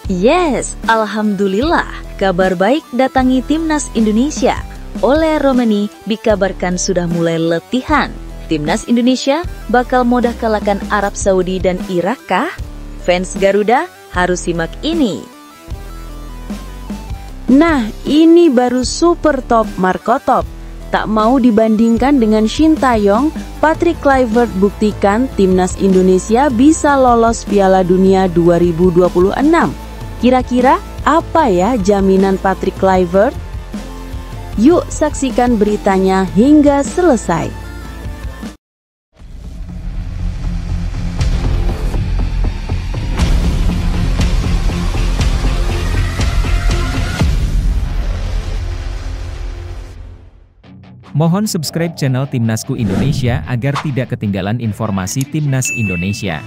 Yes, alhamdulillah, kabar baik datangi Timnas Indonesia. Oleh Romeni dikabarkan sudah mulai latihan. Timnas Indonesia bakal mudah kalahkan Arab Saudi dan Irak kah? Fans Garuda harus simak ini. Nah, ini baru super top Marco Top. Tak mau dibandingkan dengan Shin Taeyong, Patrick Kluivert buktikan Timnas Indonesia bisa lolos Piala Dunia 2026. Kira-kira apa ya jaminan Patrick Kluivert? Yuk saksikan beritanya hingga selesai. Mohon subscribe channel Timnasku Indonesia agar tidak ketinggalan informasi Timnas Indonesia.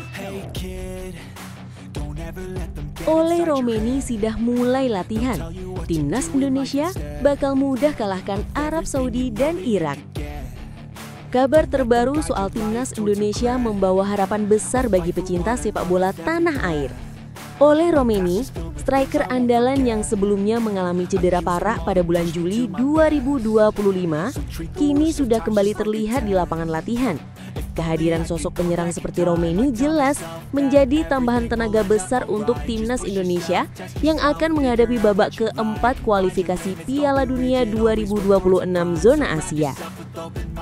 Oleh Romeni sudah mulai latihan. Timnas Indonesia bakal mudah kalahkan Arab Saudi dan Irak. Kabar terbaru soal Timnas Indonesia membawa harapan besar bagi pecinta sepak bola tanah air. Oleh Romeni, striker andalan yang sebelumnya mengalami cedera parah pada bulan Juli 2025, kini sudah kembali terlihat di lapangan latihan. Kehadiran sosok penyerang seperti Romeni jelas menjadi tambahan tenaga besar untuk Timnas Indonesia yang akan menghadapi babak keempat kualifikasi Piala Dunia 2026 zona Asia.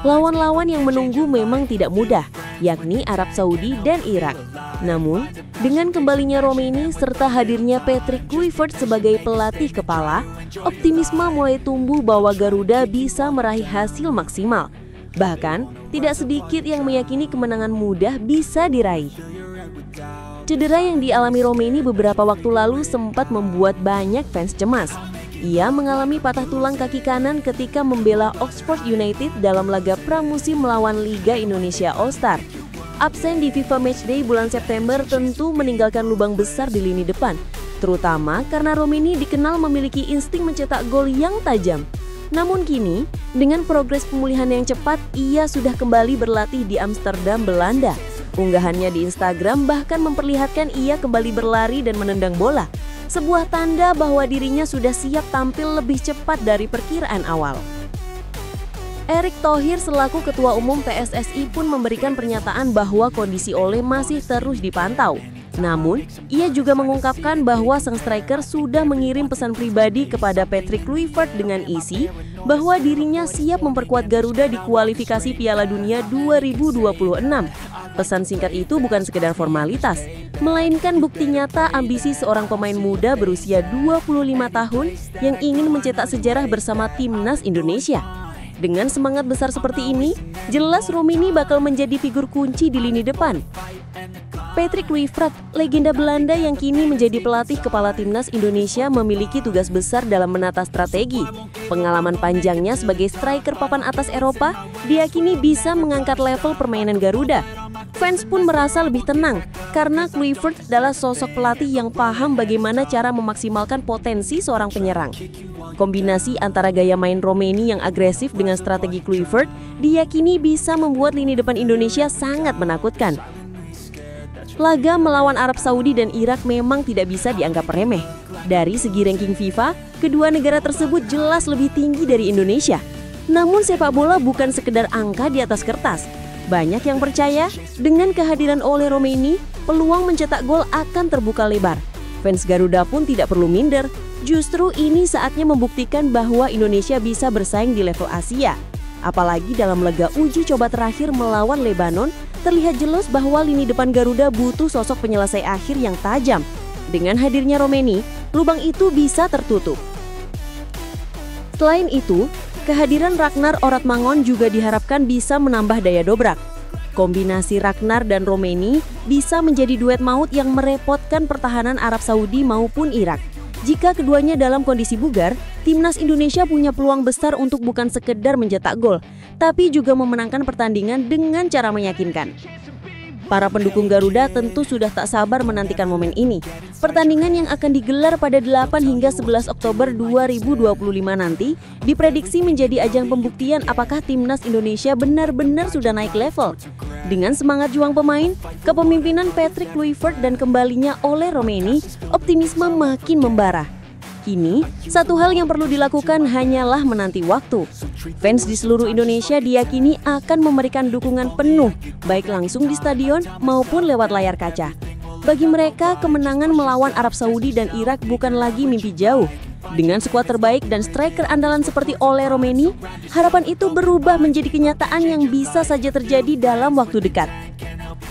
Lawan-lawan yang menunggu memang tidak mudah, yakni Arab Saudi dan Irak. Namun, dengan kembalinya Romeni serta hadirnya Patrick Kluivert sebagai pelatih kepala, optimisme mulai tumbuh bahwa Garuda bisa meraih hasil maksimal. Bahkan, tidak sedikit yang meyakini kemenangan mudah bisa diraih. Cedera yang dialami Romeni beberapa waktu lalu sempat membuat banyak fans cemas. Ia mengalami patah tulang kaki kanan ketika membela Oxford United dalam laga pramusim melawan Liga Indonesia All-Star. Absen di FIFA Matchday bulan September tentu meninggalkan lubang besar di lini depan, terutama karena Romeni dikenal memiliki insting mencetak gol yang tajam. Namun kini, dengan progres pemulihan yang cepat, ia sudah kembali berlatih di Amsterdam, Belanda. Unggahannya di Instagram bahkan memperlihatkan ia kembali berlari dan menendang bola. Sebuah tanda bahwa dirinya sudah siap tampil lebih cepat dari perkiraan awal. Erick Thohir selaku Ketua Umum PSSI pun memberikan pernyataan bahwa kondisi Ole masih terus dipantau. Namun, ia juga mengungkapkan bahwa sang striker sudah mengirim pesan pribadi kepada Patrick Kluivert dengan isi bahwa dirinya siap memperkuat Garuda di kualifikasi Piala Dunia 2026. Pesan singkat itu bukan sekedar formalitas, melainkan bukti nyata ambisi seorang pemain muda berusia 25 tahun yang ingin mencetak sejarah bersama Timnas Indonesia. Dengan semangat besar seperti ini, jelas Romeni bakal menjadi figur kunci di lini depan. Patrick Kluivert, legenda Belanda yang kini menjadi pelatih kepala Timnas Indonesia, memiliki tugas besar dalam menata strategi. Pengalaman panjangnya sebagai striker papan atas Eropa diyakini bisa mengangkat level permainan Garuda. Fans pun merasa lebih tenang karena Kluivert adalah sosok pelatih yang paham bagaimana cara memaksimalkan potensi seorang penyerang. Kombinasi antara gaya main Romeni yang agresif dengan strategi Kluivert diyakini bisa membuat lini depan Indonesia sangat menakutkan. Laga melawan Arab Saudi dan Irak memang tidak bisa dianggap remeh. Dari segi ranking FIFA, kedua negara tersebut jelas lebih tinggi dari Indonesia. Namun sepak bola bukan sekedar angka di atas kertas. Banyak yang percaya dengan kehadiran Ole Romeni, peluang mencetak gol akan terbuka lebar. Fans Garuda pun tidak perlu minder. Justru ini saatnya membuktikan bahwa Indonesia bisa bersaing di level Asia. Apalagi dalam laga uji coba terakhir melawan Lebanon, terlihat jelas bahwa lini depan Garuda butuh sosok penyelesai akhir yang tajam. Dengan hadirnya Romeni, lubang itu bisa tertutup. Selain itu, kehadiran Ragnar Oratmangon juga diharapkan bisa menambah daya dobrak. Kombinasi Ragnar dan Romeni bisa menjadi duet maut yang merepotkan pertahanan Arab Saudi maupun Irak. Jika keduanya dalam kondisi bugar, Timnas Indonesia punya peluang besar untuk bukan sekedar mencetak gol, tapi juga memenangkan pertandingan dengan cara meyakinkan. Para pendukung Garuda tentu sudah tak sabar menantikan momen ini. Pertandingan yang akan digelar pada 8 hingga 11 Oktober 2025 nanti diprediksi menjadi ajang pembuktian apakah timnas Indonesia benar-benar sudah naik level. Dengan semangat juang pemain, kepemimpinan Patrick Kluivert dan kembalinya Ole Roemeny, optimisme makin membara. Kini, satu hal yang perlu dilakukan hanyalah menanti waktu. Fans di seluruh Indonesia diyakini akan memberikan dukungan penuh, baik langsung di stadion maupun lewat layar kaca. Bagi mereka, kemenangan melawan Arab Saudi dan Irak bukan lagi mimpi jauh. Dengan skuad terbaik dan striker andalan seperti Ole Roemeny, harapan itu berubah menjadi kenyataan yang bisa saja terjadi dalam waktu dekat.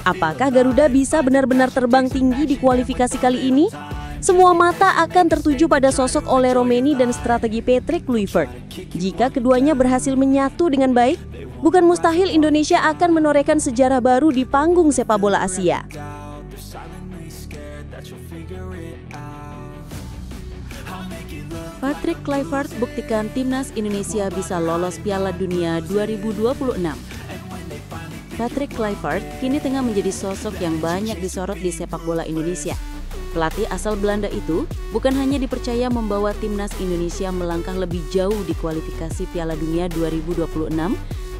Apakah Garuda bisa benar-benar terbang tinggi di kualifikasi kali ini? Semua mata akan tertuju pada sosok Ole Roemeny dan strategi Patrick Kluivert. Jika keduanya berhasil menyatu dengan baik, bukan mustahil Indonesia akan menorehkan sejarah baru di panggung sepak bola Asia. Patrick Kluivert buktikan timnas Indonesia bisa lolos Piala Dunia 2026. Patrick Kluivert kini tengah menjadi sosok yang banyak disorot di sepak bola Indonesia. Pelatih asal Belanda itu bukan hanya dipercaya membawa timnas Indonesia melangkah lebih jauh di kualifikasi Piala Dunia 2026,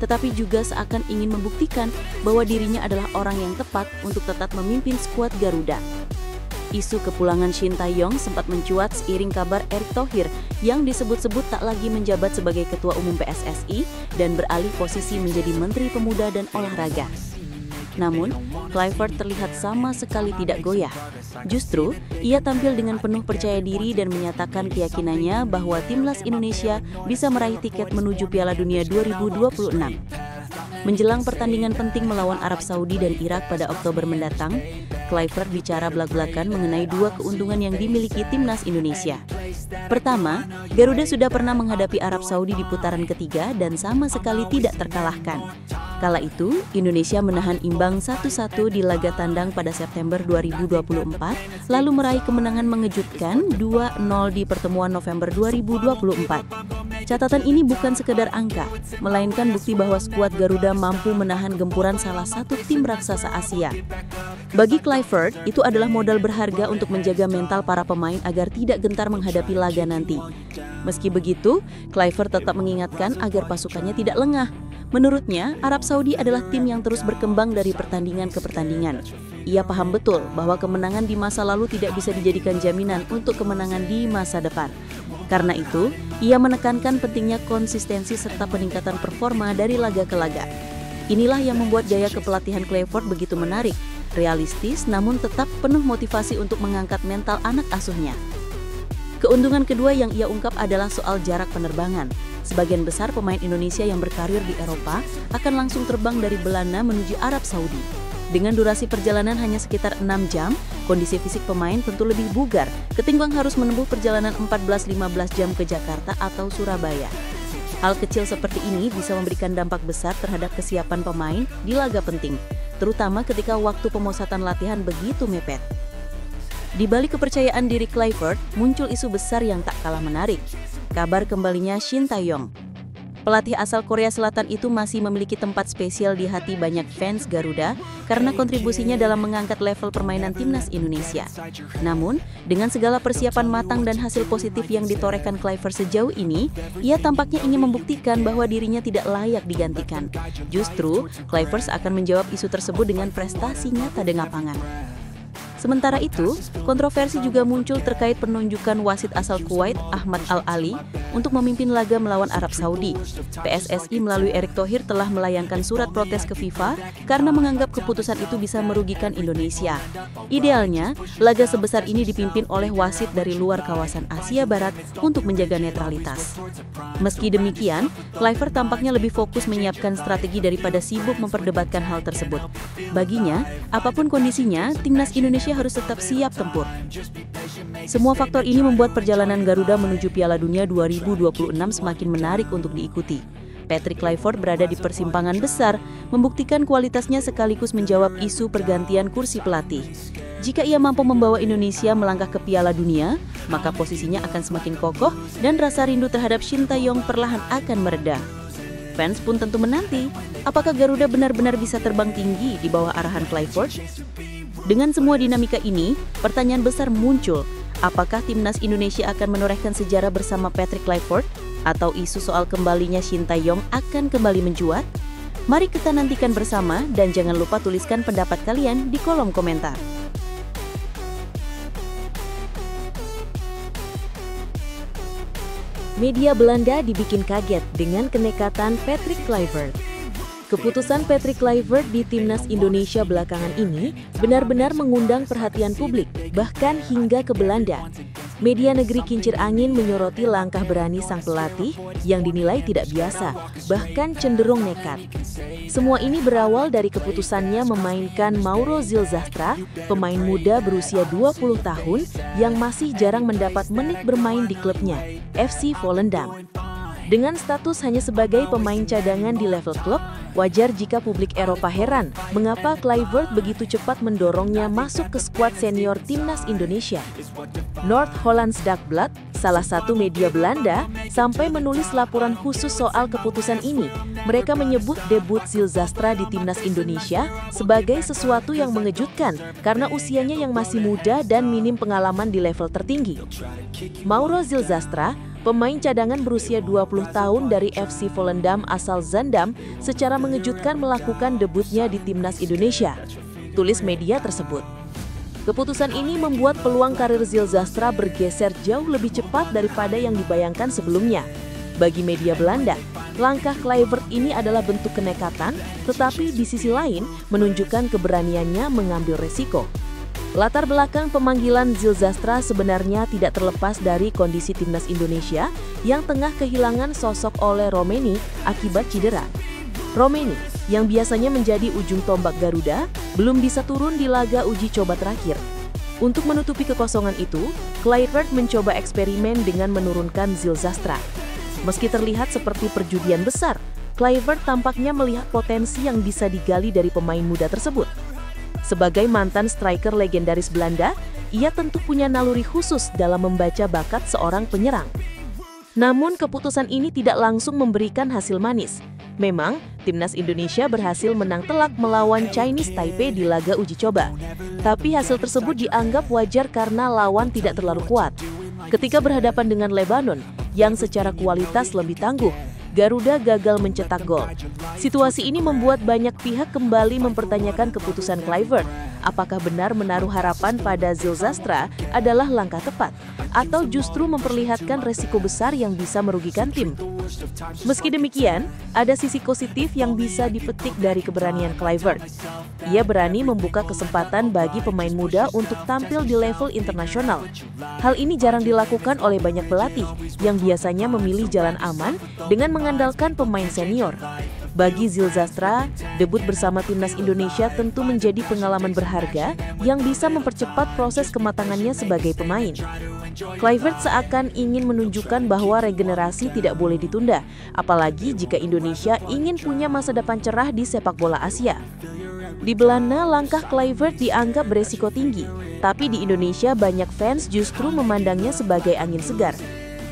tetapi juga seakan ingin membuktikan bahwa dirinya adalah orang yang tepat untuk tetap memimpin skuad Garuda. Isu kepulangan Shin Tae-yong sempat mencuat seiring kabar Erick Thohir yang disebut-sebut tak lagi menjabat sebagai Ketua Umum PSSI dan beralih posisi menjadi Menteri Pemuda dan Olahraga. Namun, Kluivert terlihat sama sekali tidak goyah. Justru, ia tampil dengan penuh percaya diri dan menyatakan keyakinannya bahwa timnas Indonesia bisa meraih tiket menuju Piala Dunia 2026. Menjelang pertandingan penting melawan Arab Saudi dan Irak pada Oktober mendatang, Kluivert bicara belak-belakan mengenai dua keuntungan yang dimiliki timnas Indonesia. Pertama, Garuda sudah pernah menghadapi Arab Saudi di putaran ketiga dan sama sekali tidak terkalahkan. Kala itu, Indonesia menahan imbang 1-1 di laga tandang pada September 2024, lalu meraih kemenangan mengejutkan 2-0 di pertemuan November 2024. Catatan ini bukan sekedar angka, melainkan bukti bahwa skuad Garuda mampu menahan gempuran salah satu tim raksasa Asia. Bagi Kluivert, itu adalah modal berharga untuk menjaga mental para pemain agar tidak gentar menghadapi laga nanti. Meski begitu, Kluivert tetap mengingatkan agar pasukannya tidak lengah. Menurutnya, Arab Saudi adalah tim yang terus berkembang dari pertandingan ke pertandingan. Ia paham betul bahwa kemenangan di masa lalu tidak bisa dijadikan jaminan untuk kemenangan di masa depan. Karena itu, ia menekankan pentingnya konsistensi serta peningkatan performa dari laga ke laga. Inilah yang membuat gaya kepelatihan Kluivert begitu menarik, realistis namun tetap penuh motivasi untuk mengangkat mental anak asuhnya. Keuntungan kedua yang ia ungkap adalah soal jarak penerbangan. Sebagian besar pemain Indonesia yang berkarir di Eropa akan langsung terbang dari Belanda menuju Arab Saudi. Dengan durasi perjalanan hanya sekitar 6 jam, kondisi fisik pemain tentu lebih bugar ketimbang harus menempuh perjalanan 14-15 jam ke Jakarta atau Surabaya. Hal kecil seperti ini bisa memberikan dampak besar terhadap kesiapan pemain di laga penting, terutama ketika waktu pemusatan latihan begitu mepet. Di balik kepercayaan diri Kluivert, muncul isu besar yang tak kalah menarik. Kabar kembalinya Shin Tae-yong. Pelatih asal Korea Selatan itu masih memiliki tempat spesial di hati banyak fans Garuda karena kontribusinya dalam mengangkat level permainan timnas Indonesia. Namun, dengan segala persiapan matang dan hasil positif yang ditorehkan Kluivert sejauh ini, ia tampaknya ingin membuktikan bahwa dirinya tidak layak digantikan. Justru, Kluivert akan menjawab isu tersebut dengan prestasi nyata di lapangan. Sementara itu, kontroversi juga muncul terkait penunjukan wasit asal Kuwait Ahmad Al-Ali untuk memimpin laga melawan Arab Saudi. PSSI melalui Erick Thohir telah melayangkan surat protes ke FIFA karena menganggap keputusan itu bisa merugikan Indonesia. Idealnya, laga sebesar ini dipimpin oleh wasit dari luar kawasan Asia Barat untuk menjaga netralitas. Meski demikian, Kluivert tampaknya lebih fokus menyiapkan strategi daripada sibuk memperdebatkan hal tersebut. Baginya, apapun kondisinya, timnas Indonesia harus tetap siap tempur. Semua faktor ini membuat perjalanan Garuda menuju Piala Dunia 2026 semakin menarik untuk diikuti. Patrick Kluivert berada di persimpangan besar, membuktikan kualitasnya sekaligus menjawab isu pergantian kursi pelatih. Jika ia mampu membawa Indonesia melangkah ke Piala Dunia, maka posisinya akan semakin kokoh dan rasa rindu terhadap Shin Tae-yong perlahan akan mereda. Fans pun tentu menanti. Apakah Garuda benar-benar bisa terbang tinggi di bawah arahan Clifford? Dengan semua dinamika ini, pertanyaan besar muncul. Apakah timnas Indonesia akan menorehkan sejarah bersama Patrick Clifford? Atau isu soal kembalinya Shin Tae-yong akan kembali mencuat? Mari kita nantikan bersama dan jangan lupa tuliskan pendapat kalian di kolom komentar. Media Belanda dibikin kaget dengan kenekatan Patrick Kluivert. Keputusan Patrick Kluivert di timnas Indonesia belakangan ini benar-benar mengundang perhatian publik, bahkan hingga ke Belanda. Media negeri kincir angin menyoroti langkah berani sang pelatih yang dinilai tidak biasa, bahkan cenderung nekat. Semua ini berawal dari keputusannya memainkan Mauro Zylstra, pemain muda berusia 20 tahun yang masih jarang mendapat menit bermain di klubnya, FC Volendam. Dengan status hanya sebagai pemain cadangan di level klub, wajar jika publik Eropa heran mengapa Kluivert begitu cepat mendorongnya masuk ke skuad senior timnas Indonesia. Noord-Hollands Dagblad, salah satu media Belanda, sampai menulis laporan khusus soal keputusan ini. Mereka menyebut debut Zylstra di timnas Indonesia sebagai sesuatu yang mengejutkan karena usianya yang masih muda dan minim pengalaman di level tertinggi. Mauro Zylstra, pemain cadangan berusia 20 tahun dari FC Volendam asal Zaandam, secara mengejutkan melakukan debutnya di timnas Indonesia, tulis media tersebut. Keputusan ini membuat peluang karir Zylstra bergeser jauh lebih cepat daripada yang dibayangkan sebelumnya. Bagi media Belanda, langkah Kluivert ini adalah bentuk kenekatan, tetapi di sisi lain menunjukkan keberaniannya mengambil resiko. Latar belakang pemanggilan Zylstra sebenarnya tidak terlepas dari kondisi timnas Indonesia yang tengah kehilangan sosok Ole Romeni akibat cedera. Romeni, yang biasanya menjadi ujung tombak Garuda, belum bisa turun di laga uji coba terakhir. Untuk menutupi kekosongan itu, Kluivert mencoba eksperimen dengan menurunkan Zylstra. Meski terlihat seperti perjudian besar, Kluivert tampaknya melihat potensi yang bisa digali dari pemain muda tersebut. Sebagai mantan striker legendaris Belanda, ia tentu punya naluri khusus dalam membaca bakat seorang penyerang. Namun keputusan ini tidak langsung memberikan hasil manis. Memang, timnas Indonesia berhasil menang telak melawan Chinese Taipei di laga uji coba. Tapi hasil tersebut dianggap wajar karena lawan tidak terlalu kuat. Ketika berhadapan dengan Lebanon, yang secara kualitas lebih tangguh, Garuda gagal mencetak gol. Situasi ini membuat banyak pihak kembali mempertanyakan keputusan Kluivert. Apakah benar menaruh harapan pada Zylstra adalah langkah tepat, atau justru memperlihatkan resiko besar yang bisa merugikan tim? Meski demikian, ada sisi positif yang bisa dipetik dari keberanian Kluivert. Ia berani membuka kesempatan bagi pemain muda untuk tampil di level internasional. Hal ini jarang dilakukan oleh banyak pelatih yang biasanya memilih jalan aman dengan mengandalkan pemain senior. Bagi Zylstra, debut bersama timnas Indonesia tentu menjadi pengalaman berharga yang bisa mempercepat proses kematangannya sebagai pemain. Kluivert seakan ingin menunjukkan bahwa regenerasi tidak boleh ditunda, apalagi jika Indonesia ingin punya masa depan cerah di sepak bola Asia. Di Belanda, langkah Kluivert dianggap beresiko tinggi, tapi di Indonesia banyak fans justru memandangnya sebagai angin segar.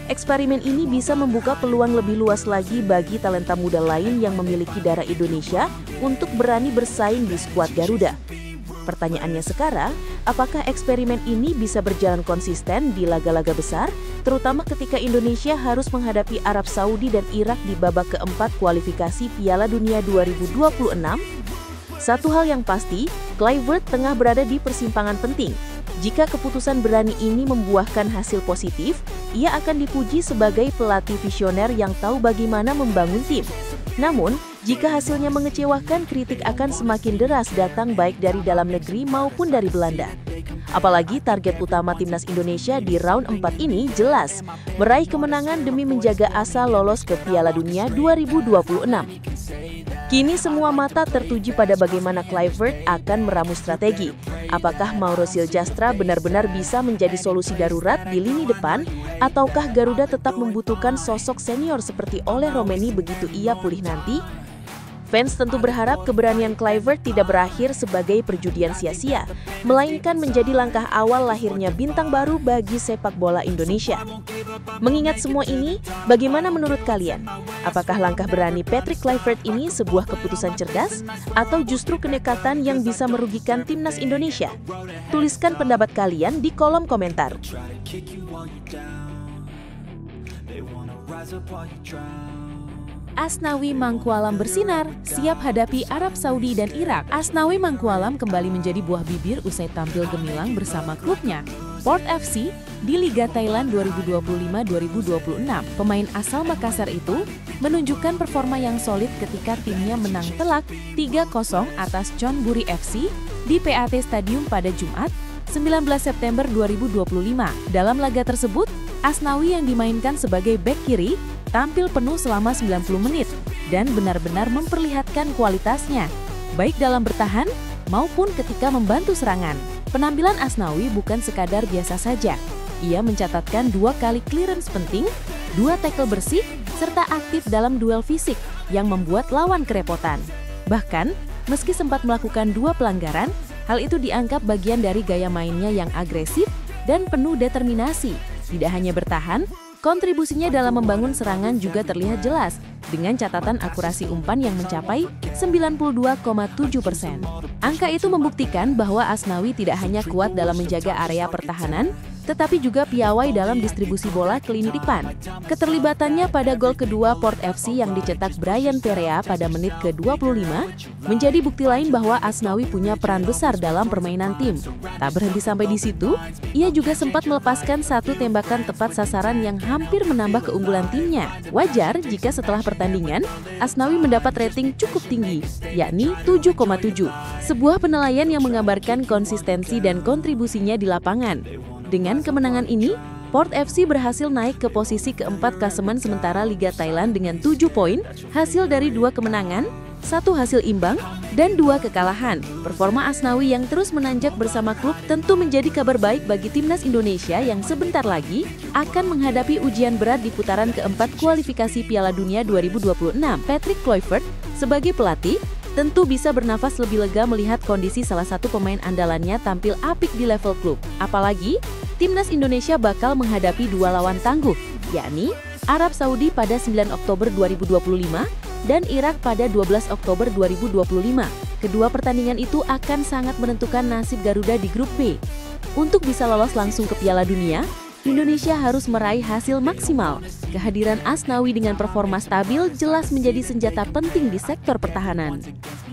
Eksperimen ini bisa membuka peluang lebih luas lagi bagi talenta muda lain yang memiliki darah Indonesia untuk berani bersaing di skuad Garuda. Pertanyaannya sekarang, apakah eksperimen ini bisa berjalan konsisten di laga-laga besar, terutama ketika Indonesia harus menghadapi Arab Saudi dan Irak di babak keempat kualifikasi Piala Dunia 2026? Satu hal yang pasti, Kluivert tengah berada di persimpangan penting. Jika keputusan berani ini membuahkan hasil positif, ia akan dipuji sebagai pelatih visioner yang tahu bagaimana membangun tim. Namun, jika hasilnya mengecewakan, kritik akan semakin deras datang baik dari dalam negeri maupun dari Belanda. Apalagi target utama timnas Indonesia di round 4 ini jelas, meraih kemenangan demi menjaga asa lolos ke Piala Dunia 2026. Kini semua mata tertuju pada bagaimana Kluivert akan meramu strategi. Apakah Mauro Zylstra benar-benar bisa menjadi solusi darurat di lini depan, ataukah Garuda tetap membutuhkan sosok senior seperti Ole Romeni begitu ia pulih nanti? Fans tentu berharap keberanian Kluivert tidak berakhir sebagai perjudian sia-sia, melainkan menjadi langkah awal lahirnya bintang baru bagi sepak bola Indonesia. Mengingat semua ini, bagaimana menurut kalian? Apakah langkah berani Patrick Kluivert ini sebuah keputusan cerdas atau justru kenekatan yang bisa merugikan timnas Indonesia? Tuliskan pendapat kalian di kolom komentar. Asnawi Mangkualam bersinar, siap hadapi Arab Saudi dan Irak. Asnawi Mangkualam kembali menjadi buah bibir usai tampil gemilang bersama klubnya, Port FC, di Liga Thailand 2025-2026. Pemain asal Makassar itu menunjukkan performa yang solid ketika timnya menang telak 3-0 atas Chonburi FC di PAT Stadium pada Jumat, 19 September 2025. Dalam laga tersebut, Asnawi yang dimainkan sebagai bek kiri tampil penuh selama 90 menit dan benar-benar memperlihatkan kualitasnya, baik dalam bertahan maupun ketika membantu serangan. Penampilan Asnawi bukan sekadar biasa saja. Ia mencatatkan 2 kali clearance penting, 2 tackle bersih, serta aktif dalam duel fisik yang membuat lawan kerepotan. Bahkan, meski sempat melakukan 2 pelanggaran, hal itu dianggap bagian dari gaya mainnya yang agresif dan penuh determinasi. Tidak hanya bertahan, kontribusinya dalam membangun serangan juga terlihat jelas dengan catatan akurasi umpan yang mencapai 92,7%. Angka itu membuktikan bahwa Asnawi tidak hanya kuat dalam menjaga area pertahanan, tetapi juga piawai dalam distribusi bola ke lini depan. Keterlibatannya pada gol kedua Port FC yang dicetak Brian Perea pada menit ke-25 menjadi bukti lain bahwa Asnawi punya peran besar dalam permainan tim. Tak berhenti sampai di situ, ia juga sempat melepaskan 1 tembakan tepat sasaran yang hampir menambah keunggulan timnya. Wajar jika setelah pertandingan, Asnawi mendapat rating cukup tinggi, yakni 7,7. Sebuah penilaian yang menggambarkan konsistensi dan kontribusinya di lapangan. Dengan kemenangan ini, Port FC berhasil naik ke posisi keempat klasemen sementara Liga Thailand dengan 7 poin, hasil dari 2 kemenangan, 1 hasil imbang, dan 2 kekalahan. Performa Asnawi yang terus menanjak bersama klub tentu menjadi kabar baik bagi timnas Indonesia yang sebentar lagi akan menghadapi ujian berat di putaran keempat kualifikasi Piala Dunia 2026. Patrick Kluivert sebagai pelatih tentu bisa bernafas lebih lega melihat kondisi salah satu pemain andalannya tampil apik di level klub. Apalagi, timnas Indonesia bakal menghadapi 2 lawan tangguh, yakni Arab Saudi pada 9 Oktober 2025 dan Irak pada 12 Oktober 2025. Kedua pertandingan itu akan sangat menentukan nasib Garuda di grup B. Untuk bisa lolos langsung ke Piala Dunia, Indonesia harus meraih hasil maksimal. Kehadiran Asnawi dengan performa stabil jelas menjadi senjata penting di sektor pertahanan.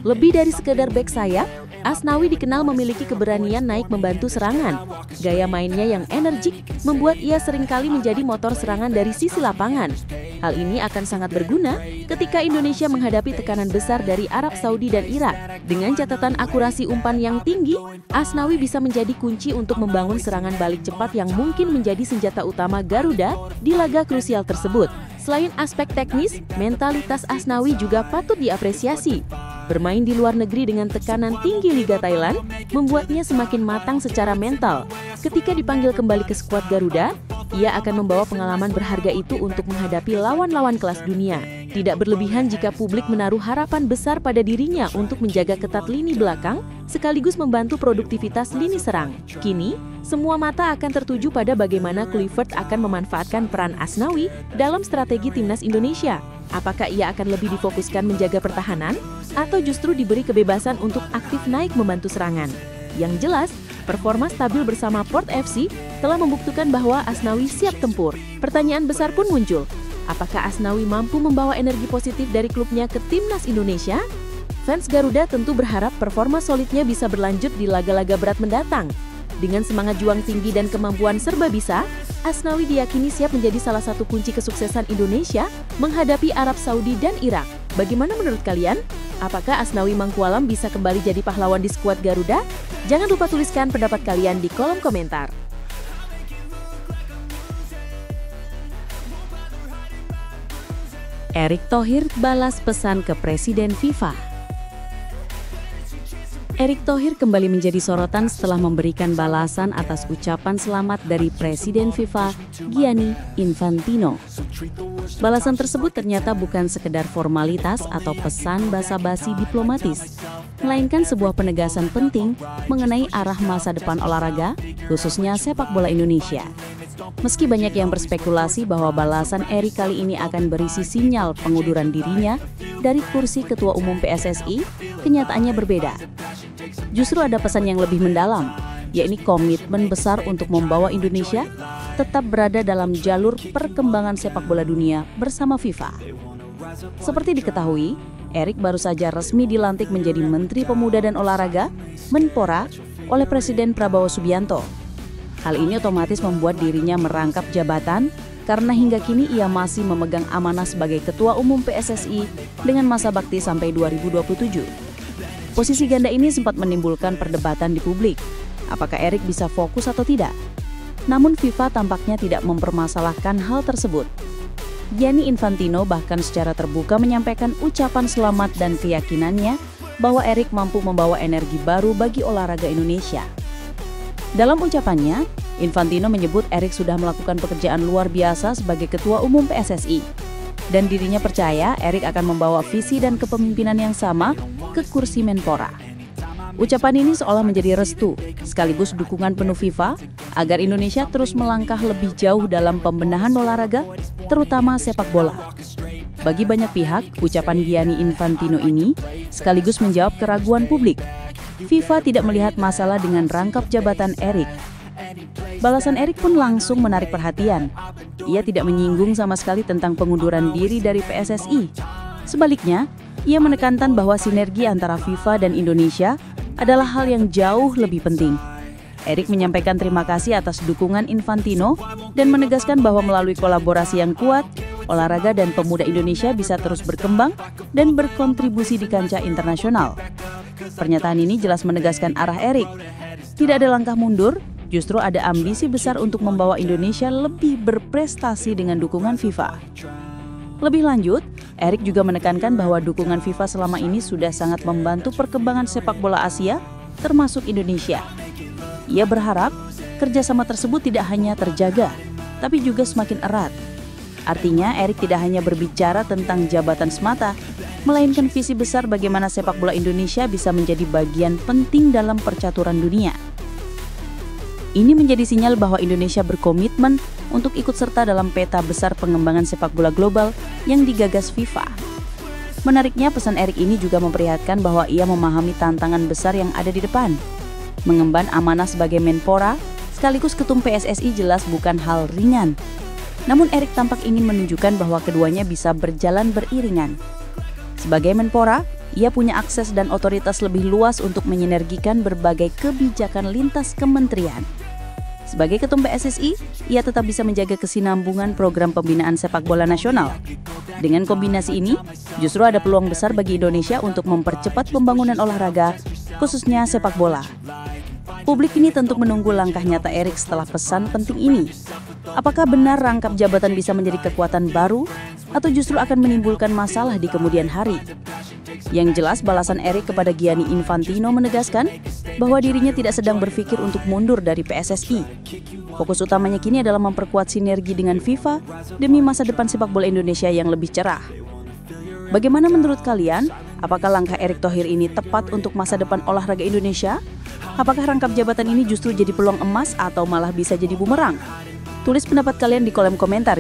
Lebih dari sekedar bek sayap, Asnawi dikenal memiliki keberanian naik membantu serangan. Gaya mainnya yang energik membuat ia seringkali menjadi motor serangan dari sisi lapangan. Hal ini akan sangat berguna ketika Indonesia menghadapi tekanan besar dari Arab Saudi dan Irak. Dengan catatan akurasi umpan yang tinggi, Asnawi bisa menjadi kunci untuk membangun serangan balik cepat yang mungkin menjadi senjata utama Garuda di laga krusial tersebut. Selain aspek teknis, mentalitas Asnawi juga patut diapresiasi. Bermain di luar negeri dengan tekanan tinggi Liga Thailand membuatnya semakin matang secara mental. Ketika dipanggil kembali ke skuad Garuda, ia akan membawa pengalaman berharga itu untuk menghadapi lawan-lawan kelas dunia. Tidak berlebihan jika publik menaruh harapan besar pada dirinya untuk menjaga ketat lini belakang, sekaligus membantu produktivitas lini serang. Kini, semua mata akan tertuju pada bagaimana Kluivert akan memanfaatkan peran Asnawi dalam strategi timnas Indonesia. Apakah ia akan lebih difokuskan menjaga pertahanan, atau justru diberi kebebasan untuk aktif naik membantu serangan? Yang jelas, performa stabil bersama Port FC telah membuktikan bahwa Asnawi siap tempur. Pertanyaan besar pun muncul. Apakah Asnawi mampu membawa energi positif dari klubnya ke timnas Indonesia? Fans Garuda tentu berharap performa solidnya bisa berlanjut di laga-laga berat mendatang. Dengan semangat juang tinggi dan kemampuan serba bisa, Asnawi diyakini siap menjadi salah satu kunci kesuksesan Indonesia menghadapi Arab Saudi dan Irak. Bagaimana menurut kalian? Apakah Asnawi Mangkualam bisa kembali jadi pahlawan di skuad Garuda? Jangan lupa tuliskan pendapat kalian di kolom komentar. Erick Thohir balas pesan ke Presiden FIFA. Erick Thohir kembali menjadi sorotan setelah memberikan balasan atas ucapan selamat dari Presiden FIFA, Gianni Infantino. Balasan tersebut ternyata bukan sekedar formalitas atau pesan basa-basi diplomatis, melainkan sebuah penegasan penting mengenai arah masa depan olahraga, khususnya sepak bola Indonesia. Meski banyak yang berspekulasi bahwa balasan Erik kali ini akan berisi sinyal pengunduran dirinya dari kursi Ketua Umum PSSI, kenyataannya berbeda. Justru ada pesan yang lebih mendalam, yakni komitmen besar untuk membawa Indonesia tetap berada dalam jalur perkembangan sepak bola dunia bersama FIFA. Seperti diketahui, Erik baru saja resmi dilantik menjadi Menteri Pemuda dan Olahraga, Menpora, oleh Presiden Prabowo Subianto. Hal ini otomatis membuat dirinya merangkap jabatan karena hingga kini ia masih memegang amanah sebagai Ketua Umum PSSI dengan masa bakti sampai 2027. Posisi ganda ini sempat menimbulkan perdebatan di publik. Apakah Erik bisa fokus atau tidak? Namun FIFA tampaknya tidak mempermasalahkan hal tersebut. Gianni Infantino bahkan secara terbuka menyampaikan ucapan selamat dan keyakinannya bahwa Erik mampu membawa energi baru bagi olahraga Indonesia. Dalam ucapannya, Infantino menyebut Erik sudah melakukan pekerjaan luar biasa sebagai Ketua Umum PSSI. Dan dirinya percaya Erik akan membawa visi dan kepemimpinan yang sama ke kursi Menpora. Ucapan ini seolah menjadi restu, sekaligus dukungan penuh FIFA agar Indonesia terus melangkah lebih jauh dalam pembenahan olahraga, terutama sepak bola. Bagi banyak pihak, ucapan Gianni Infantino ini sekaligus menjawab keraguan publik. FIFA tidak melihat masalah dengan rangkap jabatan Erik. Balasan Erik pun langsung menarik perhatian. Ia tidak menyinggung sama sekali tentang pengunduran diri dari PSSI. Sebaliknya, ia menekankan bahwa sinergi antara FIFA dan Indonesia adalah hal yang jauh lebih penting. Erik menyampaikan terima kasih atas dukungan Infantino dan menegaskan bahwa melalui kolaborasi yang kuat, olahraga dan pemuda Indonesia bisa terus berkembang dan berkontribusi di kancah internasional. Pernyataan ini jelas menegaskan arah Erik. Tidak ada langkah mundur, justru ada ambisi besar untuk membawa Indonesia lebih berprestasi dengan dukungan FIFA. Lebih lanjut, Erik juga menekankan bahwa dukungan FIFA selama ini sudah sangat membantu perkembangan sepak bola Asia, termasuk Indonesia. Ia berharap kerjasama tersebut tidak hanya terjaga, tapi juga semakin erat. Artinya, Erik tidak hanya berbicara tentang jabatan semata, melainkan visi besar bagaimana sepak bola Indonesia bisa menjadi bagian penting dalam percaturan dunia. Ini menjadi sinyal bahwa Indonesia berkomitmen untuk ikut serta dalam peta besar pengembangan sepak bola global yang digagas FIFA. Menariknya, pesan Erik ini juga memperlihatkan bahwa ia memahami tantangan besar yang ada di depan. Mengemban amanah sebagai Menpora, sekaligus ketum PSSI jelas bukan hal ringan. Namun Erik tampak ingin menunjukkan bahwa keduanya bisa berjalan beriringan. Sebagai Menpora, ia punya akses dan otoritas lebih luas untuk menyinergikan berbagai kebijakan lintas kementerian. Sebagai ketum PSSI, ia tetap bisa menjaga kesinambungan program pembinaan sepak bola nasional. Dengan kombinasi ini, justru ada peluang besar bagi Indonesia untuk mempercepat pembangunan olahraga, khususnya sepak bola. Publik ini tentu menunggu langkah nyata Erik setelah pesan penting ini. Apakah benar rangkap jabatan bisa menjadi kekuatan baru, atau justru akan menimbulkan masalah di kemudian hari? Yang jelas, balasan Erik kepada Gianni Infantino menegaskan bahwa dirinya tidak sedang berpikir untuk mundur dari PSSI. Fokus utamanya kini adalah memperkuat sinergi dengan FIFA demi masa depan sepak bola Indonesia yang lebih cerah. Bagaimana menurut kalian? Apakah langkah Erik Thohir ini tepat untuk masa depan olahraga Indonesia? Apakah rangkap jabatan ini justru jadi peluang emas atau malah bisa jadi bumerang? Tulis pendapat kalian di kolom komentar.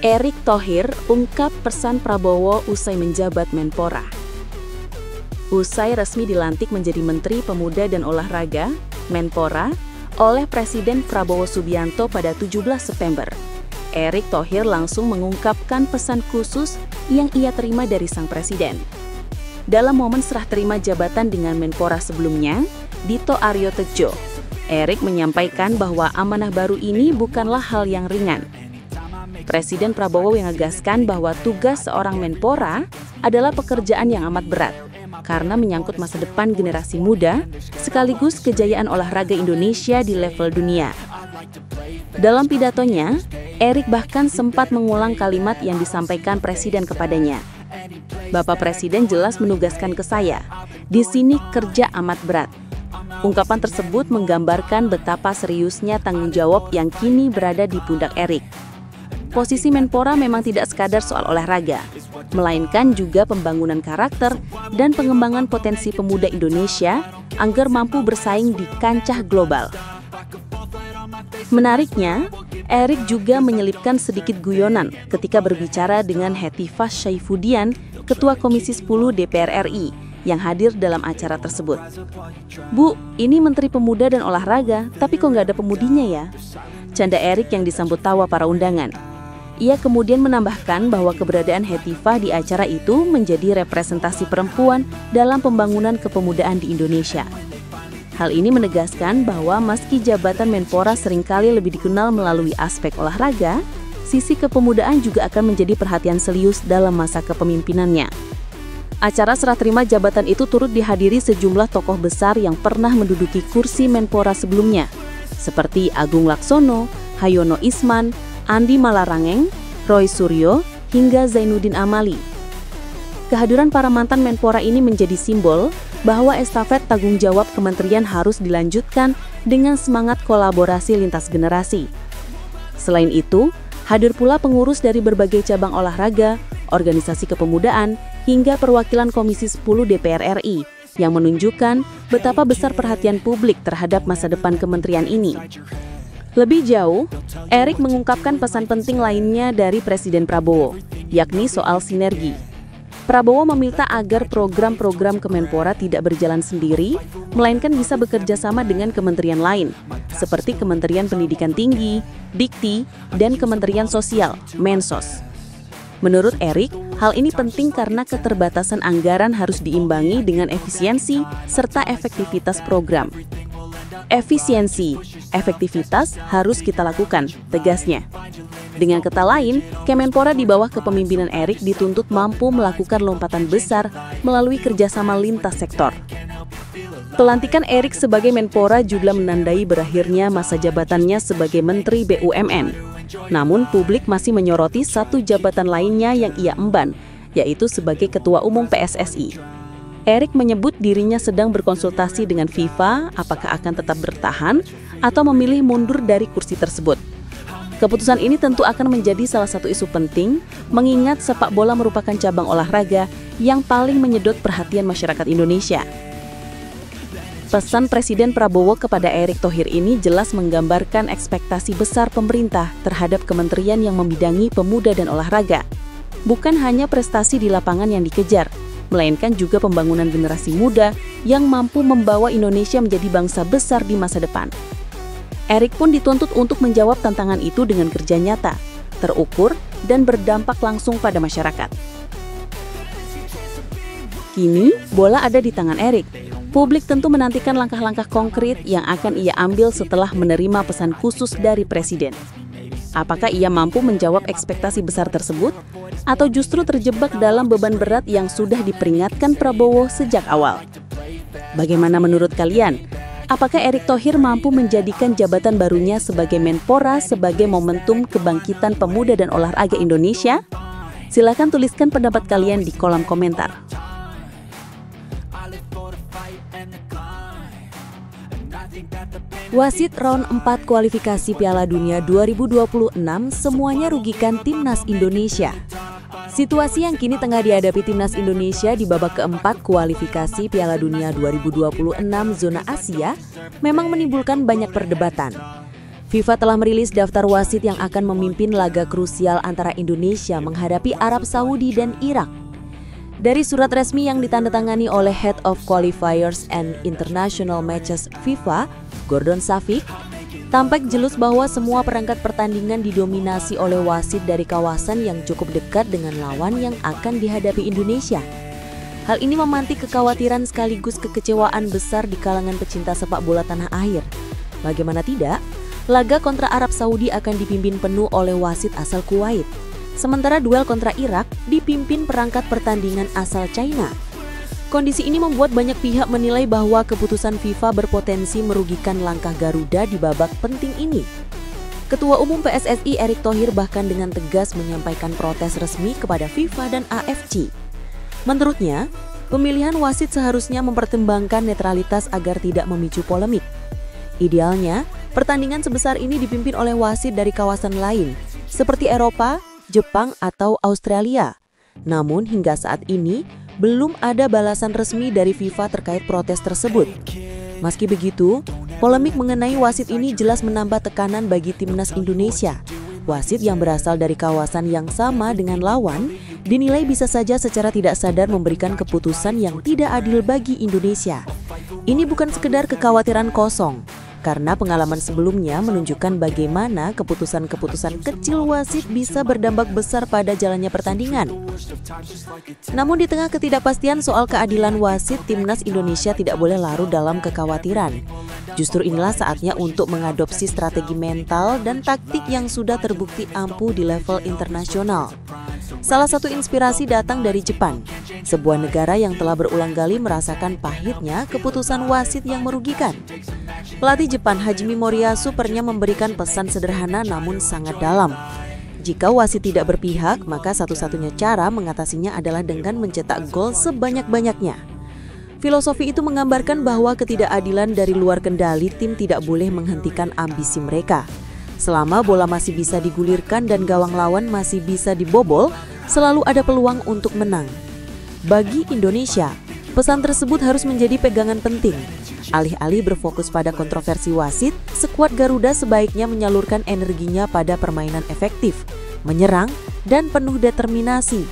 Erik Thohir ungkap pesan Prabowo usai menjabat Menpora. Usai resmi dilantik menjadi Menteri Pemuda dan Olahraga, Menpora, oleh Presiden Prabowo Subianto pada 17 September, Erik Thohir langsung mengungkapkan pesan khusus yang ia terima dari sang presiden. Dalam momen serah terima jabatan dengan Menpora sebelumnya, Dito Aryo Tejo, Erik menyampaikan bahwa amanah baru ini bukanlah hal yang ringan. Presiden Prabowo menegaskan bahwa tugas seorang Menpora adalah pekerjaan yang amat berat karena menyangkut masa depan generasi muda sekaligus kejayaan olahraga Indonesia di level dunia. Dalam pidatonya, Erik bahkan sempat mengulang kalimat yang disampaikan Presiden kepadanya. Bapak Presiden jelas menugaskan ke saya, di sini kerja amat berat. Ungkapan tersebut menggambarkan betapa seriusnya tanggung jawab yang kini berada di pundak Erik. Posisi Menpora memang tidak sekadar soal olahraga, melainkan juga pembangunan karakter dan pengembangan potensi pemuda Indonesia agar mampu bersaing di kancah global. Menariknya, Erik juga menyelipkan sedikit guyonan ketika berbicara dengan Hetifah Saifuddin, Ketua Komisi 10 DPR RI, yang hadir dalam acara tersebut. "Bu, ini Menteri Pemuda dan Olahraga, tapi kok nggak ada pemudinya ya?" Canda Erik yang disambut tawa para undangan. Ia kemudian menambahkan bahwa keberadaan Hetifah di acara itu menjadi representasi perempuan dalam pembangunan kepemudaan di Indonesia. Hal ini menegaskan bahwa meski jabatan Menpora seringkali lebih dikenal melalui aspek olahraga, sisi kepemudaan juga akan menjadi perhatian serius dalam masa kepemimpinannya. Acara serah terima jabatan itu turut dihadiri sejumlah tokoh besar yang pernah menduduki kursi Menpora sebelumnya, seperti Agung Laksono, Hayono Isman, Andi Malarangeng, Roy Suryo, hingga Zainuddin Amali. Kehadiran para mantan Menpora ini menjadi simbol bahwa estafet tanggung jawab kementerian harus dilanjutkan dengan semangat kolaborasi lintas generasi. Selain itu, hadir pula pengurus dari berbagai cabang olahraga, organisasi kepemudaan, hingga perwakilan Komisi 10 DPR RI yang menunjukkan betapa besar perhatian publik terhadap masa depan kementerian ini. Lebih jauh, Erik mengungkapkan pesan penting lainnya dari Presiden Prabowo, yakni soal sinergi. Prabowo meminta agar program-program Kemenpora tidak berjalan sendiri, melainkan bisa bekerja sama dengan kementerian lain, seperti Kementerian Pendidikan Tinggi, Dikti, dan Kementerian Sosial, Mensos. Menurut Erik, hal ini penting karena keterbatasan anggaran harus diimbangi dengan efisiensi serta efektivitas program. Efisiensi, efektivitas harus kita lakukan, tegasnya. Dengan kata lain, Kemenpora di bawah kepemimpinan Erik dituntut mampu melakukan lompatan besar melalui kerjasama lintas sektor. Pelantikan Erik sebagai Menpora juga menandai berakhirnya masa jabatannya sebagai Menteri BUMN. Namun publik masih menyoroti satu jabatan lainnya yang ia emban, yaitu sebagai Ketua Umum PSSI. Erik menyebut dirinya sedang berkonsultasi dengan FIFA apakah akan tetap bertahan atau memilih mundur dari kursi tersebut. Keputusan ini tentu akan menjadi salah satu isu penting, mengingat sepak bola merupakan cabang olahraga yang paling menyedot perhatian masyarakat Indonesia. Pesan Presiden Prabowo kepada Erick Thohir ini jelas menggambarkan ekspektasi besar pemerintah terhadap kementerian yang membidangi pemuda dan olahraga. Bukan hanya prestasi di lapangan yang dikejar, melainkan juga pembangunan generasi muda yang mampu membawa Indonesia menjadi bangsa besar di masa depan. Erik pun dituntut untuk menjawab tantangan itu dengan kerja nyata, terukur, dan berdampak langsung pada masyarakat. Kini, bola ada di tangan Erik. Publik tentu menantikan langkah-langkah konkret yang akan ia ambil setelah menerima pesan khusus dari Presiden. Apakah ia mampu menjawab ekspektasi besar tersebut, atau justru terjebak dalam beban berat yang sudah diperingatkan Prabowo sejak awal? Bagaimana menurut kalian? Apakah Erick Thohir mampu menjadikan jabatan barunya sebagai Menpora sebagai momentum kebangkitan pemuda dan olahraga Indonesia? Silakan tuliskan pendapat kalian di kolom komentar. Wasit round 4 kualifikasi Piala Dunia 2026 semuanya rugikan Timnas Indonesia. Situasi yang kini tengah dihadapi Timnas Indonesia di babak keempat kualifikasi Piala Dunia 2026 zona Asia memang menimbulkan banyak perdebatan. FIFA telah merilis daftar wasit yang akan memimpin laga krusial antara Indonesia menghadapi Arab Saudi dan Irak. Dari surat resmi yang ditandatangani oleh Head of Qualifiers and International Matches FIFA, Gordon Safik, tampak jelas bahwa semua perangkat pertandingan didominasi oleh wasit dari kawasan yang cukup dekat dengan lawan yang akan dihadapi Indonesia. Hal ini memantik kekhawatiran sekaligus kekecewaan besar di kalangan pecinta sepak bola tanah air. Bagaimana tidak, laga kontra Arab Saudi akan dipimpin penuh oleh wasit asal Kuwait. Sementara duel kontra Irak dipimpin perangkat pertandingan asal China. Kondisi ini membuat banyak pihak menilai bahwa keputusan FIFA berpotensi merugikan langkah Garuda di babak penting ini. Ketua Umum PSSI Erick Thohir bahkan dengan tegas menyampaikan protes resmi kepada FIFA dan AFC. Menurutnya, pemilihan wasit seharusnya mempertimbangkan netralitas agar tidak memicu polemik. Idealnya, pertandingan sebesar ini dipimpin oleh wasit dari kawasan lain, seperti Eropa, Jepang, atau Australia. Namun hingga saat ini, Belum ada balasan resmi dari FIFA terkait protes tersebut. Meski begitu, polemik mengenai wasit ini jelas menambah tekanan bagi timnas Indonesia. Wasit yang berasal dari kawasan yang sama dengan lawan dinilai bisa saja secara tidak sadar memberikan keputusan yang tidak adil bagi Indonesia. Ini bukan sekedar kekhawatiran kosong, karena pengalaman sebelumnya menunjukkan bagaimana keputusan-keputusan kecil wasit bisa berdampak besar pada jalannya pertandingan. Namun di tengah ketidakpastian soal keadilan wasit, timnas Indonesia tidak boleh larut dalam kekhawatiran. Justru inilah saatnya untuk mengadopsi strategi mental dan taktik yang sudah terbukti ampuh di level internasional. Salah satu inspirasi datang dari Jepang, sebuah negara yang telah berulang kali merasakan pahitnya keputusan wasit yang merugikan. Pelatih Jepang Hajime Moriyasu pernah memberikan pesan sederhana namun sangat dalam. Jika wasit tidak berpihak, maka satu-satunya cara mengatasinya adalah dengan mencetak gol sebanyak-banyaknya. Filosofi itu menggambarkan bahwa ketidakadilan dari luar kendali tim tidak boleh menghentikan ambisi mereka. Selama bola masih bisa digulirkan dan gawang lawan masih bisa dibobol, selalu ada peluang untuk menang. Bagi Indonesia, pesan tersebut harus menjadi pegangan penting. Alih-alih berfokus pada kontroversi wasit, skuad Garuda sebaiknya menyalurkan energinya pada permainan efektif, menyerang, dan penuh determinasi.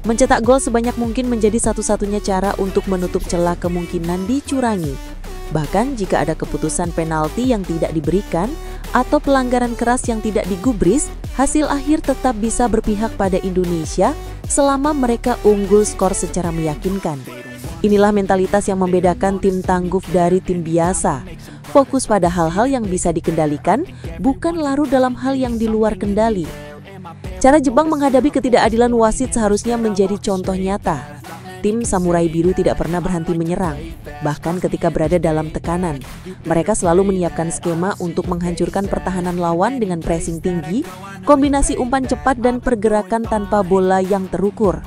Mencetak gol sebanyak mungkin menjadi satu-satunya cara untuk menutup celah kemungkinan dicurangi. Bahkan jika ada keputusan penalti yang tidak diberikan atau pelanggaran keras yang tidak digubris, hasil akhir tetap bisa berpihak pada Indonesia selama mereka unggul skor secara meyakinkan. Inilah mentalitas yang membedakan tim tangguh dari tim biasa. Fokus pada hal-hal yang bisa dikendalikan, bukan larut dalam hal yang di luar kendali. Cara Jepang menghadapi ketidakadilan wasit seharusnya menjadi contoh nyata. Tim Samurai Biru tidak pernah berhenti menyerang, bahkan ketika berada dalam tekanan. Mereka selalu menyiapkan skema untuk menghancurkan pertahanan lawan dengan pressing tinggi, kombinasi umpan cepat dan pergerakan tanpa bola yang terukur.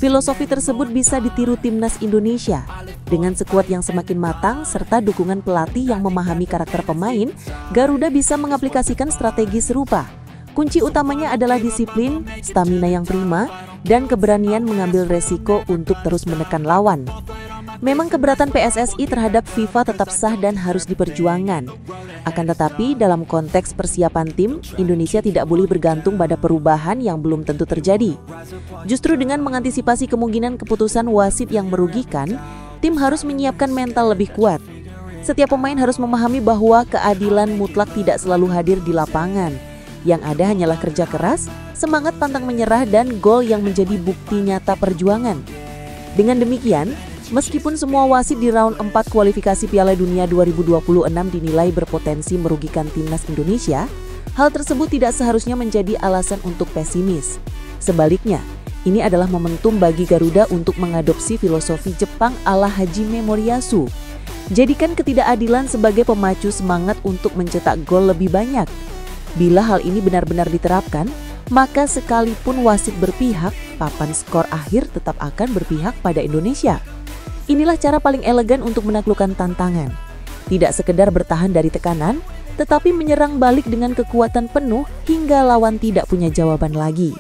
Filosofi tersebut bisa ditiru timnas Indonesia. Dengan skuad yang semakin matang serta dukungan pelatih yang memahami karakter pemain, Garuda bisa mengaplikasikan strategi serupa. Kunci utamanya adalah disiplin, stamina yang prima, dan keberanian mengambil resiko untuk terus menekan lawan. Memang keberatan PSSI terhadap FIFA tetap sah dan harus diperjuangkan. Akan tetapi dalam konteks persiapan tim, Indonesia tidak boleh bergantung pada perubahan yang belum tentu terjadi. Justru dengan mengantisipasi kemungkinan keputusan wasit yang merugikan, tim harus menyiapkan mental lebih kuat. Setiap pemain harus memahami bahwa keadilan mutlak tidak selalu hadir di lapangan. Yang ada hanyalah kerja keras, semangat pantang menyerah, dan gol yang menjadi bukti nyata perjuangan. Dengan demikian, meskipun semua wasit di round 4 kualifikasi Piala Dunia 2026 dinilai berpotensi merugikan timnas Indonesia, hal tersebut tidak seharusnya menjadi alasan untuk pesimis. Sebaliknya, ini adalah momentum bagi Garuda untuk mengadopsi filosofi Jepang ala Hajime Moriyasu. Jadikan ketidakadilan sebagai pemacu semangat untuk mencetak gol lebih banyak. Bila hal ini benar-benar diterapkan, maka sekalipun wasit berpihak, papan skor akhir tetap akan berpihak pada Indonesia. Inilah cara paling elegan untuk menaklukkan tantangan. Tidak sekedar bertahan dari tekanan, tetapi menyerang balik dengan kekuatan penuh hingga lawan tidak punya jawaban lagi.